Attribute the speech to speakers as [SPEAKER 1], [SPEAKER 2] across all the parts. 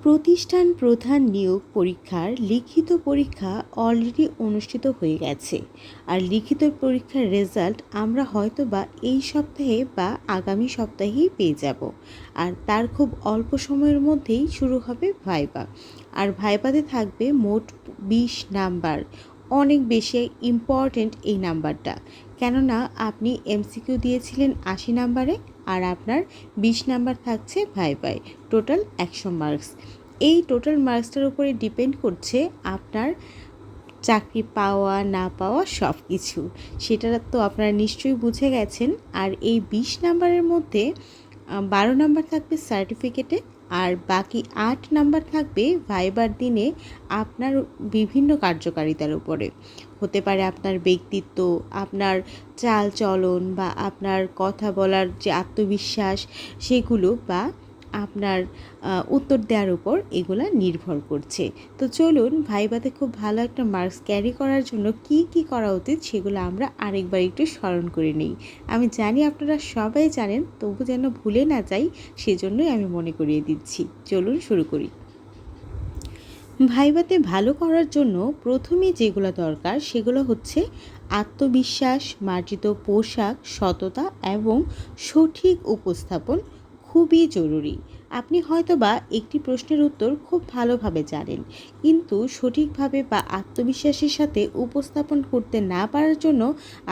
[SPEAKER 1] প্রতিষ্ঠান প্রধান নিয়োগ পরীক্ষার লিখিত পরীক্ষা অলরেডি অনুষ্ঠিত হয়ে গেছে। আর লিখিত পরীক্ষার রেজাল্ট আমরা হয়তো বা এই সপ্তাহে বা আগামী সপ্তাহেই পেয়ে যাব। আর তার খুব অল্প সময়ের মধ্যেই শুরু হবে ভাইবা। আর ভাইবাতে থাকবে মোট 20 নাম্বার। অনেক বেশি ইম্পর্ট্যান্ট এই নাম্বারটা, কেননা আপনি এমসিকিউ দিয়েছিলেন 80 নাম্বারে, আর আপনার 20 নাম্বার থাকছে ভাইবায়। Total 100 marks. এই টোটাল মার্কসটার উপরে ডিপেন্ড করছে আপনার চাকরি পাওয়া না পাওয়া সব কিছু। সেটা তো আপনারা নিশ্চয়ই বুঝে গেছেন। আর এই 20 নাম্বারের মধ্যে 12 নাম্বার থাকবে সার্টিফিকেটে, আর বাকি 8 নাম্বার থাকবে ভাইবার দিনে আপনার বিভিন্ন কার্যকারিতার উপরে। হতে পারে আপনার ব্যক্তিত্ব, আপনার চাল চলন, বা আপনার কথা বলার যে আত্মবিশ্বাস সেগুলো, বা আপনার উত্তর দেওয়ার উপর এগুলা নির্ভর করছে। তো চলুন ভাইভাতে খুব ভালো একটা মার্কস ক্যারি করার জন্য কি কি করা উচিত সেগুলো আমরা আরেকবার একটু স্মরণ করে নিই। আমি জানি আপনারা সবাই জানেন, তবু যেন ভুলে না যাই সেজন্যই আমি মনে করিয়ে দিচ্ছি। চলুন শুরু করি। ভাইভাতে ভালো করার জন্য প্রথমে যেগুলো দরকার সেগুলো হচ্ছে আত্মবিশ্বাস, মার্জিত পোশাক, সততা এবং সঠিক উপস্থাপন খুবই জরুরি। আপনি হয়তোবা একটি প্রশ্নের উত্তর খুব ভালোভাবে জানেন, কিন্তু সঠিকভাবে বা আত্মবিশ্বাসের সাথে উপস্থাপন করতে না পারার জন্য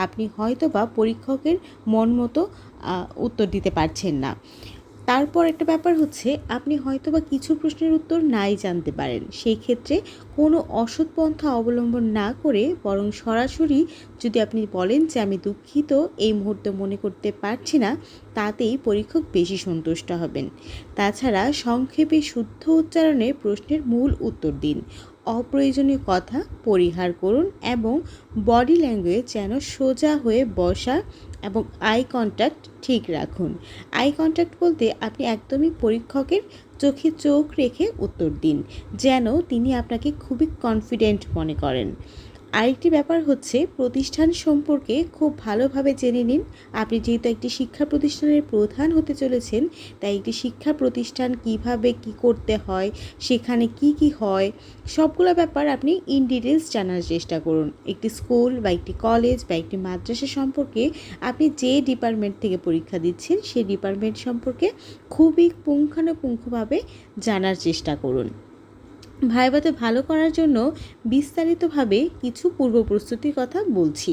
[SPEAKER 1] আপনি হয়তোবা পরীক্ষকের মন মতো উত্তর দিতে পারছেন না। তারপর একটা ব্যাপার হচ্ছে, আপনি হয়তোবা কিছু প্রশ্নের উত্তর নাই জানতে পারেন। সেই ক্ষেত্রে কোনো অসৎ পন্থা অবলম্বন না করে বরং সরাসরি যদি আপনি বলেন যে আমি দুঃখিত, এই মুহূর্তে মনে করতে পারছি না, তাতেই পরীক্ষক বেশি সন্তুষ্ট হবেন। তাছাড়া সংক্ষেপে শুদ্ধ উচ্চারণে প্রশ্নের মূল উত্তর দিন। অপ্রয়োজনীয় কথা পরিহার করুন এবং বডি ল্যাঙ্গুয়েজ যেন সোজা হয়ে বসা এবং আই কন্ট্যাক্ট ঠিক রাখুন। আই কন্ট্যাক্ট বলতে আপনি একদমই পরীক্ষকের চোখে চোখ রেখে উত্তর দিন, যেন তিনি আপনাকে খুবই কনফিডেন্ট মনে করেন। আরেকটি ব্যাপার হচ্ছে, প্রতিষ্ঠান সম্পর্কে খুব ভালোভাবে জেনে নিন। আপনি যেহেতু একটি শিক্ষা প্রতিষ্ঠানের প্রধান হতে চলেছেন, তাই একটি শিক্ষা প্রতিষ্ঠান কিভাবে কি করতে হয়, সেখানে কি কি হয়, সবগুলো ব্যাপার আপনি ইন ডিটেলস জানার চেষ্টা করুন। একটি স্কুল বা একটি কলেজ বা একটি মাদ্রাসা সম্পর্কে আপনি যে ডিপার্টমেন্ট থেকে পরীক্ষা দিচ্ছেন সেই ডিপার্টমেন্ট সম্পর্কে খুবই পুঙ্খানুপুঙ্খভাবে জানার চেষ্টা করুন। ভাইভাতে ভালো করার জন্য বিস্তারিতভাবে কিছু পূর্ব প্রস্তুতির কথা বলছি।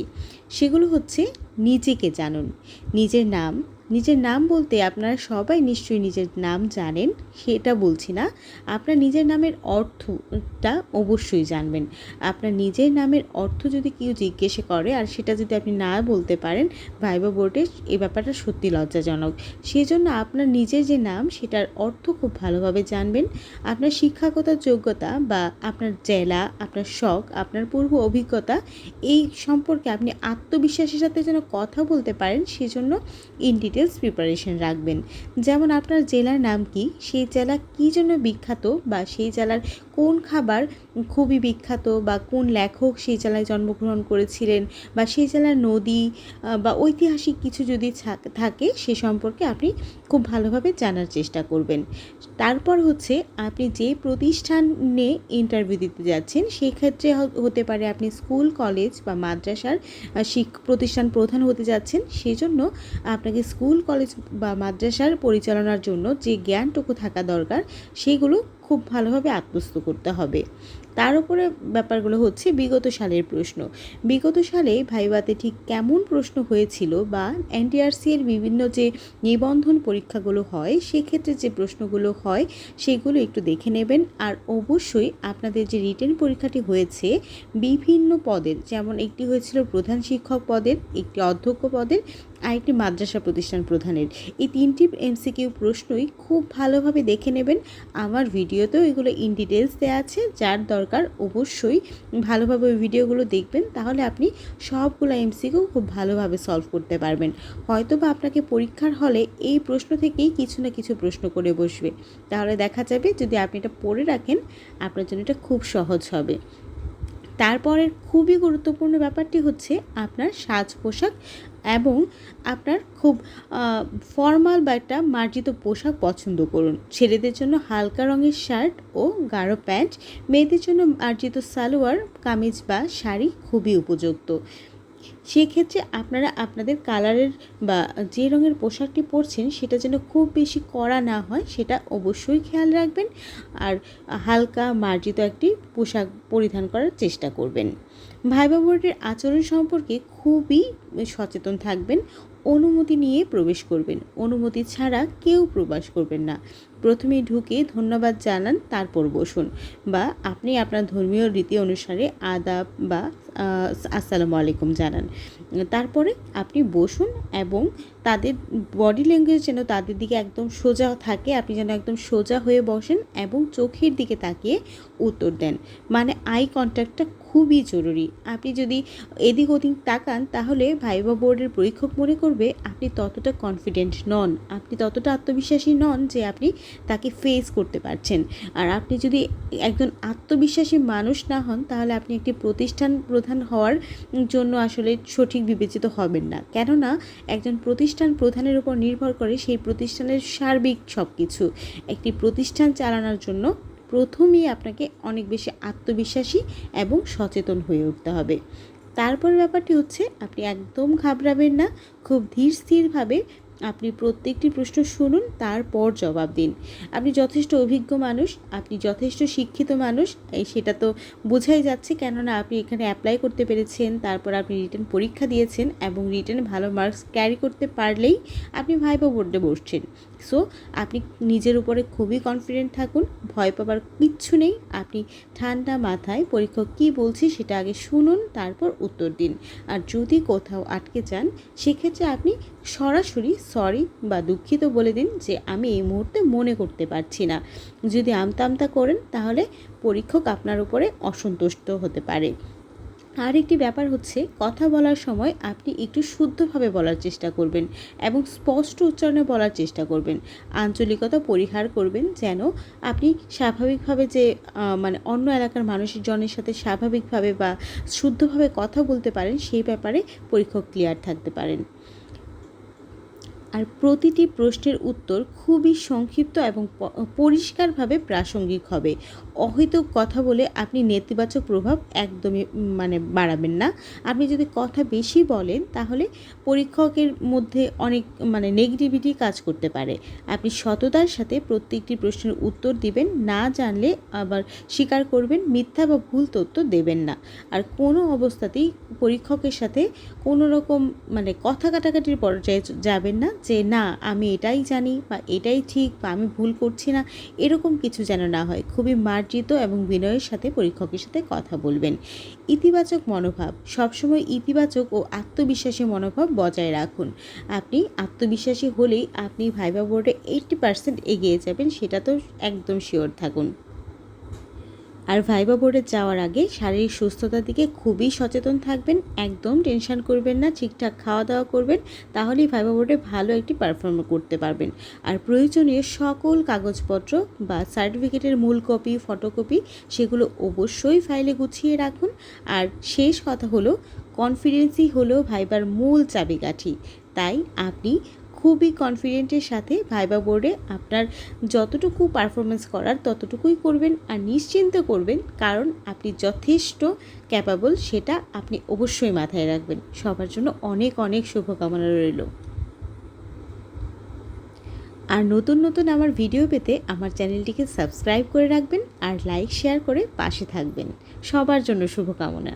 [SPEAKER 1] সেগুলো হচ্ছে, নিজেকে জানুন। নিজের নাম বলতে আপনারা সবাই নিশ্চয়ই নিজের নাম জানেন, সেটা বলছি না। আপনার নিজের নামের অর্থটা অবশ্যই জানবেন। আপনার নিজের নামের অর্থ যদি কেউ জিজ্ঞেস করে আর সেটা যদি আপনি না বলতে পারেন, ভাইভা বোর্ডে এই ব্যাপারটা সত্যি লজ্জাজনক। সেজন্য আপনার নিজের যে নাম সেটার অর্থ খুব ভালোভাবে জানবেন। আপনার শিক্ষাগত যোগ্যতা বা আপনার জেলা, আপনার শখ, আপনার পূর্ব অভিজ্ঞতা, এই সম্পর্কে আপনি আত্মবিশ্বাসের সাথে যেন কথা বলতে পারেন সেজন্য ইন ডিটেলস প্রিপারেশন রাখবেন। যেমন আপনার জেলার নাম কি, সেই জেলা কী জন্য বিখ্যাত, বা সেই জেলার কোন খাবার খুবই বিখ্যাত, বা কোন লেখক সেই জেলায় জন্মগ্রহণ করেছিলেন, বা সেই জেলার নদী বা ঐতিহাসিক কিছু যদি থাকে সে সম্পর্কে আপনি খুব ভালোভাবে জানার চেষ্টা করবেন। তারপর হচ্ছে, আপনি যে প্রতিষ্ঠানে ইন্টারভিউ দিতে যাচ্ছেন সেই ক্ষেত্রে হতে পারে আপনি স্কুল, কলেজ বা মাদ্রাসার প্রতিষ্ঠান প্রধান হতে যাচ্ছেন। সেজন্য আপনাকে স্কুল, কলেজ বা মাদ্রাসার পরিচালনার জন্য যে জ্ঞানটুকু থাকা দরকার সেগুলো খুব ভালোভাবে আত্মস্থ করতে হবে। তার উপরে ব্যাপারগুলো হচ্ছে বিগত সালের প্রশ্ন। বিগত সালে ভাইভাতে ঠিক কেমন প্রশ্ন হয়েছিল, বা এনটিআরসি এর বিভিন্ন যে নিবন্ধন পরীক্ষাগুলো হয় সেক্ষেত্রে যে প্রশ্নগুলো হয় সেগুলো একটু দেখে নেবেন। আর অবশ্যই আপনাদের যে রিটেন পরীক্ষাটি হয়েছে বিভিন্ন পদের, যেমন একটি হয়েছিল প্রধান শিক্ষক পদের, একটি অধ্যক্ষ পদের, আরেকটি মাদ্রাসা প্রতিষ্ঠান প্রধানের, এই তিনটি এমসিকিউ প্রশ্নই খুব ভালোভাবে দেখে নেবেন। আমার ভিডিওতেও এগুলো ইন ডিটেলস দেওয়া আছে, যার দরকার অবশ্যই ভালোভাবে ওই ভিডিওগুলো দেখবেন, তাহলে আপনি সবগুলো এমসিকিউ খুব ভালোভাবে সলভ করতে পারবেন। হয়তো বা আপনাকে পরীক্ষার হলে এই প্রশ্ন থেকেই কিছু না কিছু প্রশ্ন করে বসবে, তাহলে দেখা যাবে যদি আপনি এটা পড়ে রাখেন আপনার জন্য এটা খুব সহজ হবে। তারপরের খুবই গুরুত্বপূর্ণ ব্যাপারটি হচ্ছে আপনার সাজ পোশাক এবং আপনার খুব ফর্মাল বা একটা মার্জিত পোশাক পছন্দ করুন। ছেলেদের জন্য হালকা রঙের শার্ট ও গাঢ় প্যান্ট, মেয়েদের জন্য মার্জিত সালোয়ার কামিজ বা শাড়ি খুবই উপযুক্ত। সেক্ষেত্রে আপনারা আপনাদের কালারের বা যে রঙের পোশাকটি পরছেন সেটা যেন খুব বেশি কড়া না হয় সেটা অবশ্যই খেয়াল রাখবেন। আর হালকা মার্জিত একটি পোশাক পরিধান করার চেষ্টা করবেন। ভাইবা বোর্ডের আচরণ সম্পর্কে খুবই সচেতন থাকবেন। অনুমতি নিয়ে প্রবেশ করবেন, অনুমতি ছাড়া কেউ প্রবেশ করবেন না। প্রথমে ঢুকে ধন্যবাদ জানান, তারপর বসুন, বা আপনি আপনার ধর্মীয় রীতি অনুসারে আদাব বা আসসালামু আলাইকুম জানান। তারপরে আপনি বসুন এবং তাদের বডি ল্যাঙ্গুয়েজ যেন তাদের দিকে একদম সোজা থাকে, আপনি যেন একদম সোজা হয়ে বসেন এবং চোখের দিকে তাকিয়ে উত্তর দেন। মানে আই কন্ট্যাক্টটা খুবই জরুরি। আপনি যদি এদিক ওদিক তাকান তাহলে ভাইবা বোর্ডের পরীক্ষক মনে করবে আপনি ততটা কনফিডেন্ট নন, আপনি ততটা আত্মবিশ্বাসী নন যে আপনি তাকে ফেস করতে পারছেন। আর আপনি যদি একজন আত্মবিশ্বাসী মানুষ না হন তাহলে আপনি একটি প্রতিষ্ঠান প্রধান হওয়ার জন্য আসলে সঠিক বিবেচিত হবেন না। কেননা একজন প্রতিষ্ঠান প্রধানের উপর নির্ভর করে সেই প্রতিষ্ঠানের সার্বিক সব কিছু। একটি প্রতিষ্ঠান চালানোর জন্য প্রথমেই আপনাকে অনেক বেশি আত্মবিশ্বাসী এবং সচেতন হয়ে উঠতে হবে। তারপর ব্যাপারটি হচ্ছে আপনি একদম ঘাবড়াবেন না, খুব ধীর স্থিরভাবে আপনি প্রত্যেকটি প্রশ্ন শুনুন, তারপর জবাব দিন। আপনি যথেষ্ট অভিজ্ঞ মানুষ, আপনি যথেষ্ট শিক্ষিত মানুষ, সেটা তো বোঝাই যাচ্ছে, কেননা আপনি এখানে অ্যাপ্লাই করতে পেরেছেন, তারপর আপনি রিটেন পরীক্ষা দিয়েছেন এবং রিটেনে ভালো মার্কস ক্যারি করতে পারলেই আপনি ভাইবা বোর্ডে বসছেন। সো আপনি নিজের উপরে খুবই কনফিডেন্ট থাকুন, ভয় পাবার কিচ্ছু নেই। আপনি ঠান্ডা মাথায় পরীক্ষক কী বলছি সেটা আগে শুনুন, তারপর উত্তর দিন। আর যদি কোথাও আটকে যান সেক্ষেত্রে আপনি সরাসরি সরি বা দুঃখিত বলে দিন যে আমি এই মুহূর্তে মনে করতে পারছি না। যদি আমতা আমতা করেন তাহলে পরীক্ষক আপনার উপরে অসন্তুষ্ট হতে পারে। আর একটি ব্যাপার হচ্ছে কথা বলার সময় আপনি একটু শুদ্ধভাবে বলার চেষ্টা করবেন এবং স্পষ্ট উচ্চারণে বলার চেষ্টা করবেন। আঞ্চলিকতা পরিহার করবেন যেন আপনি স্বাভাবিকভাবে যে মানে অন্য এলাকার মানুষজনের সাথে স্বাভাবিকভাবে বা শুদ্ধভাবে কথা বলতে পারেন সেই ব্যাপারে পরীক্ষক ক্লিয়ার থাকতে পারেন। আর প্রতিটি প্রশ্নের উত্তর খুবই সংক্ষিপ্ত এবং পরিষ্কারভাবে প্রাসঙ্গিক হবে। অহেতুক কথা বলে আপনি নেতিবাচক প্রভাব একদমই বাড়াবেন না। আপনি যদি কথা বেশি বলেন তাহলে পরীক্ষকের মধ্যে অনেক নেগেটিভিটি কাজ করতে পারে। আপনি সততার সাথে প্রত্যেকটি প্রশ্নের উত্তর দিবেন, না জানলে আবার স্বীকার করবেন, মিথ্যা বা ভুল তথ্য দেবেন না। আর কোনো অবস্থাতেই পরীক্ষকের সাথে কোনো রকম কথা কাটাকাটির পর্যায়ে যাবেন না যে না আমি এটাই জানি বা এটাই ঠিক বা আমি ভুল করছি না, এরকম কিছু যেন না হয়। খুবই মার্জিত এবং বিনয়ের সাথে পরীক্ষকের সাথে কথা বলবেন। ইতিবাচক মনোভাব, সবসময় ইতিবাচক ও আত্মবিশ্বাসী মনোভাব বজায় রাখুন। আপনি আত্মবিশ্বাসী হলেই আপনি ভাইবা বোর্ডে 80% এগিয়ে যাবেন, সেটা তো একদম শিওর থাকুন। আর ভাইবা বোর্ডে যাওয়ার আগে শারীরিক সুস্থতার দিকে খুবই সচেতন থাকবেন, একদম টেনশন করবেন না, ঠিকঠাক খাওয়া দাওয়া করবেন, তাহলেই ভাইবা বোর্ডে ভালো একটি পারফর্ম করতে পারবেন। আর প্রয়োজনীয় সকল কাগজপত্র বা সার্টিফিকেটের মূল কপি, ফটোকপি সেগুলো অবশ্যই ফাইলে গুছিয়ে রাখুন। আর শেষ কথা হলো কনফিডেন্সই হলো ভাইবার মূল চাবিকাঠি। তাই আপনি খুবই কনফিডেন্টের সাথে ভাইবা বোর্ডে আপনার যতটুকু পারফরমেন্স করার ততটুকুই করবেন আর নিশ্চিন্ত করবেন, কারণ আপনি যথেষ্ট ক্যাপাবল, সেটা আপনি অবশ্যই মাথায় রাখবেন। সবার জন্য অনেক অনেক শুভকামনা রইল। আর নতুন নতুন আমার ভিডিও পেতে আমার চ্যানেলটিকে সাবস্ক্রাইব করে রাখবেন আর লাইক শেয়ার করে পাশে থাকবেন। সবার জন্য শুভকামনা।